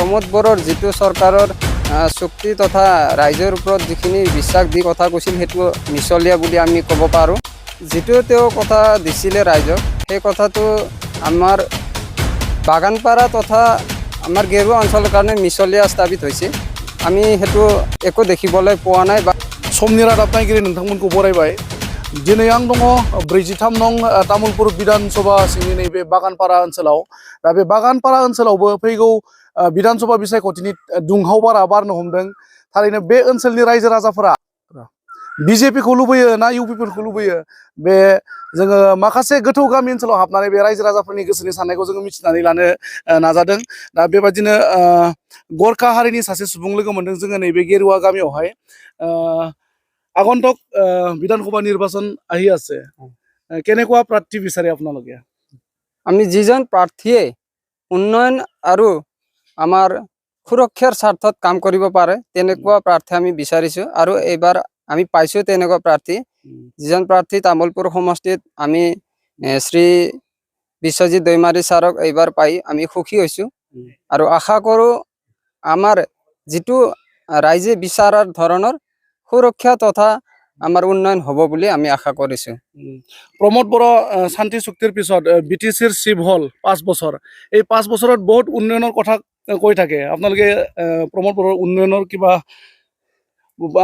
प्रमोद बरर जितु सरकारोर चुक्ति तथा राइजर ऊपर जिखिनि विश्वास दी कथा কৈছিল हेतु मिसलिया बुली आमी कब पारो जितु तेओ कथा दिसिले राइजक हे कथातो आमार बागानपारा तथा आमार गेरुआ अंचल कारणे मिसलिया स्थापित होइसे आमी हेतु एको देखिबोलै पोआ नाय समनि रादाब नायगिरि नोंथांमोनखौ बरायबाय दिनै आं दङ 43 नं तामुलपुर विधानसभा सिंनि नैबे बागानपारा ओनसोलाव दा बे बागानपारा ओनसोलावबो फैगौ विधानसभा बिसायख'थिनि दुंहाव बारा बारनो हमदों थारैनो बे ओनसोलनि रायजो राजाफोरा बीजेपी खौ लुबैयो ना यूपीफोरखौ लुबैयो बे जोङो माखासे गोथौ गामि ओनसोलाव हाबनानै बे रायजो राजाफोरनि गोसोनि साननायखौ जोङो मिथिनानै लानो नाजादों दा बेबायदिनो गरखा हारिनि सासे सुबुं लोगो मोनदों जोङो नैबे गेरुआ गामियावहाय আগন্তুক বিধানসভা নির্বাচন আহি আছে কেনেকুৱা প্ৰাৰ্থী বিচাৰে আপোনালোকে আমি যিজন প্ৰাৰ্থীয়ে উন্নয়ন আৰু আমাৰ সুৰক্ষাৰ স্বাৰ্থত কাম কৰিব পাৰে তেনেকুৱা প্ৰাৰ্থী আমি বিচাৰিছো আৰু এইবাৰ আমি পাইছো তেনেকুৱা প্ৰাৰ্থী যিজন প্ৰাৰ্থী তামুলপুৰ সমষ্টিত আমি শ্ৰী বিশ্বজিৎ দৈমাৰী ছাৰক এইবাৰ পাই আমি সুখী হৈছো আৰু আশা কৰো আমাৰ যিটো ৰাইজে বিচাৰাৰ ধৰণৰ সুৰক্ষা তথা আমাৰ উন্নয়ন হ'ব বুলি আমি আশা কৰিছো প্ৰমোদ বড়ো শান্তি চুক্তিৰ পিছত বিটিচিৰ চিফ হল 5 বছৰ এই 5 বছৰত বহুত উন্নয়নৰ কথা কৈ থাকে আপোনালোকে প্ৰমোদ বড়োৰ উন্নয়নৰ কিবা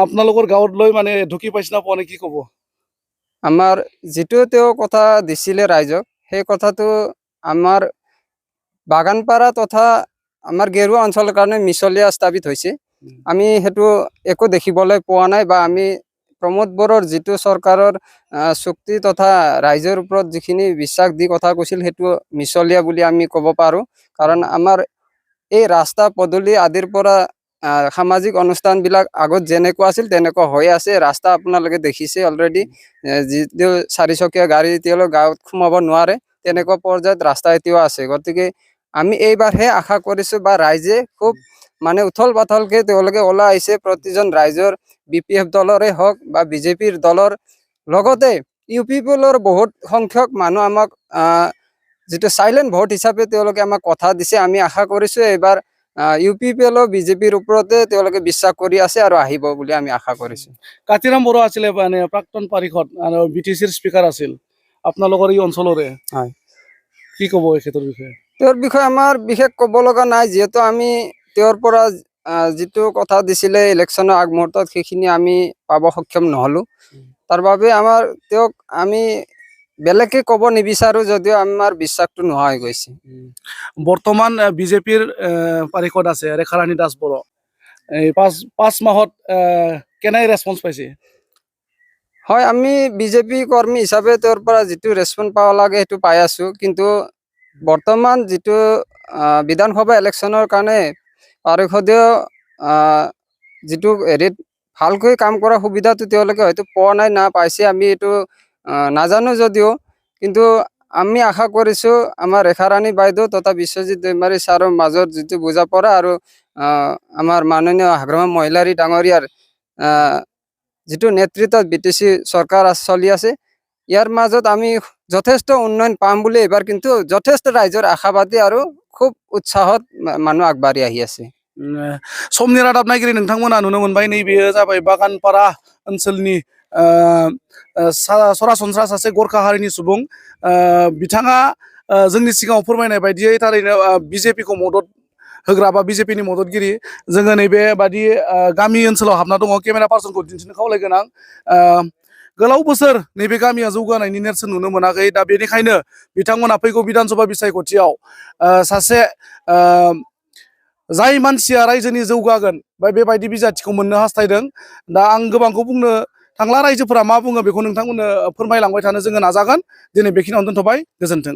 আপোনালোকৰ গাঁৱত লৈ মানে ঢুকি পাইছ না পোৱা নে কি ক'ব আমাৰ যেটো তেও কথা দিছিলে ৰাইজক সেই কথাটো আমাৰ বাগানপাৰা তথা আমাৰ গেৰুৱা অঞ্চলৰ কাৰণে মিছলিয়া স্থাপিত হৈছে আমি হেতু एको देखिबोलै পোৱা নাই বা আমি प्रमोद बरर जितु सरकारोर चुक्ति तथा राइजर ऊपर जिखिनि विश्वास दी कथा কৈছিল हेतु मिसलिया बुली आमी कब पारो कारण आमार এই रास्ता पदूली आदिर পৰা सामाजिक अनुष्ठान बिलाक আগত जेनेকুৱা আছিল তেনেকুৱা হৈ আছে रास्ता আপোনালোকে দেখিছে অলৰেডি যিটো চাৰিচকীয়া গাড়ী তেলো গাঁৱত খুমাব নোৱাৰে তেনেকুৱা পৰ্যায়ত ৰাস্তা এতিয়াও আছে গতিকে আমি এইবাৰহে আশা কৰিছো বা ৰাইজে খুব মানে উথল পাথলকে তেওঁলোকে ওলা আইছে প্ৰতিজন ৰাইজৰ বিপিএফ দলৰে হক বা বিজেপিৰ দলৰ লগতে ইউপিপিএলৰ বহুত সংখ্যক মানুহ আমাক যেটো সাইলেন্ট ভোট হিচাপে তেওঁলোকে আমাক কথা দিছে আমি আশা কৰিছো এবাৰ ইউপিপিএল বিজেপিৰ ওপৰতে তেওঁলোকে বিশ্বাস কৰি আছে আৰু আহিব বুলি আমি আশা কৰিছো কাতিৰাম বড়ো আছিল মানে প্ৰাক্তন পাৰিষদ আৰু বিটিচিৰ স্পিকাৰ আছিল আপোনালোকৰ এই অঞ্চলৰে হয় কি ক'ব এই ক্ষেত্ৰৰ বিষয়ে তেওঁৰ বিষয়ে আমাৰ বিশেষ ক'ব লগা নাই যেহেতু আমি তেওঁৰ পৰা जितु कथा दिसिले इलेक्शन আগমুহূৰ্তত সেইখিনি আমি পাব সক্ষম নহলো তাৰ বাবে আমাৰ তেওঁক আমি বেলেগে ক'ব নিবিচাৰো যদিও আমাৰ বিশ্বাসটো নোহোৱা হৈ গৈছে বৰ্তমান বিজেপিৰ পাৰিষদ আছে ৰেখাৰাণী দাস বড়ো এই 5 মাহত কেনাই ৰেসপন্স পাইছে হয় আমি বিজেপি কৰ্মী হিচাপে তেওঁৰ পৰা যেটো ৰেসপন্স পাব লাগে হেতু পাই আছো কিন্তু বৰ্তমান যেটো বিধানসভা ইলেকশনৰ কাৰণে পাৰিষদীয় যেটো হেৰিত ভালকৈ কাম কৰা সুবিধাটো তেওঁলোকে হয়তো পোৱা নাই না পাইছে আমি এটো নাজানো যদিও কিন্তু আমি আশা কৰিছো আমাৰ ৰেখাৰাণী বাইদেউ তথা বিশ্বজিৎ দৈমাৰী ছাৰৰ মাজত যেটো বুজা পৰা আৰু আমাৰ মাননীয় হাগ্ৰামা মহিলাৰী ডাঙৰীয়াৰ যেটো নেতৃত্বত বিটিসি সৰকাৰ চলি আছে ইয়াৰ মাজত আমি যথেষ্ট উন্নয়ন পাম বুলি এবাৰ কিন্তু যথেষ্ট ৰাইজৰ আশাবাদী আৰু খুব উৎসাহত মানুহ আগবাঢ়ি আহি আছে समनि रादाब नायगिरि नोंथांमोना नुनो मोनबाय नैबेयो जाबाय बागानपारा ओनसोलनि सरासनस्रा सासे गरखा हारिनि सुबुं बिथाङा जोंनि सिगाङाव फोरमायनाय बायदियै थारैनो बीजेपी खौ मदद होग्रा बा बीजेपी नि मददगिरि जोङो नैबे बादि गामि ओनसोलाव हाबना दङ केमेरा पार्सनखौ दिन्थिनो खावलायगोन आं गोलाव बोसोर नैबे गामिया जौगानायनि नेरसोन नुनो मोनाखै दा बेनिखायनो बिथांमोना फैगौ विधानसभा बिसायख'थियाव सासे जाय मानसिया रायजोनि जौगागोन बा बेबायदि बिजाथिखौ मोननो हास्थायदों दा आं गोबांखौ बुंनो थांला रायजोफोरा मा बुङो बेखौ नोंथांमोननो फोरमायलांबाय थानो जोङो नाजागोन दिनै बेखिनियावनो दोनथ'बाय गोजोन्थों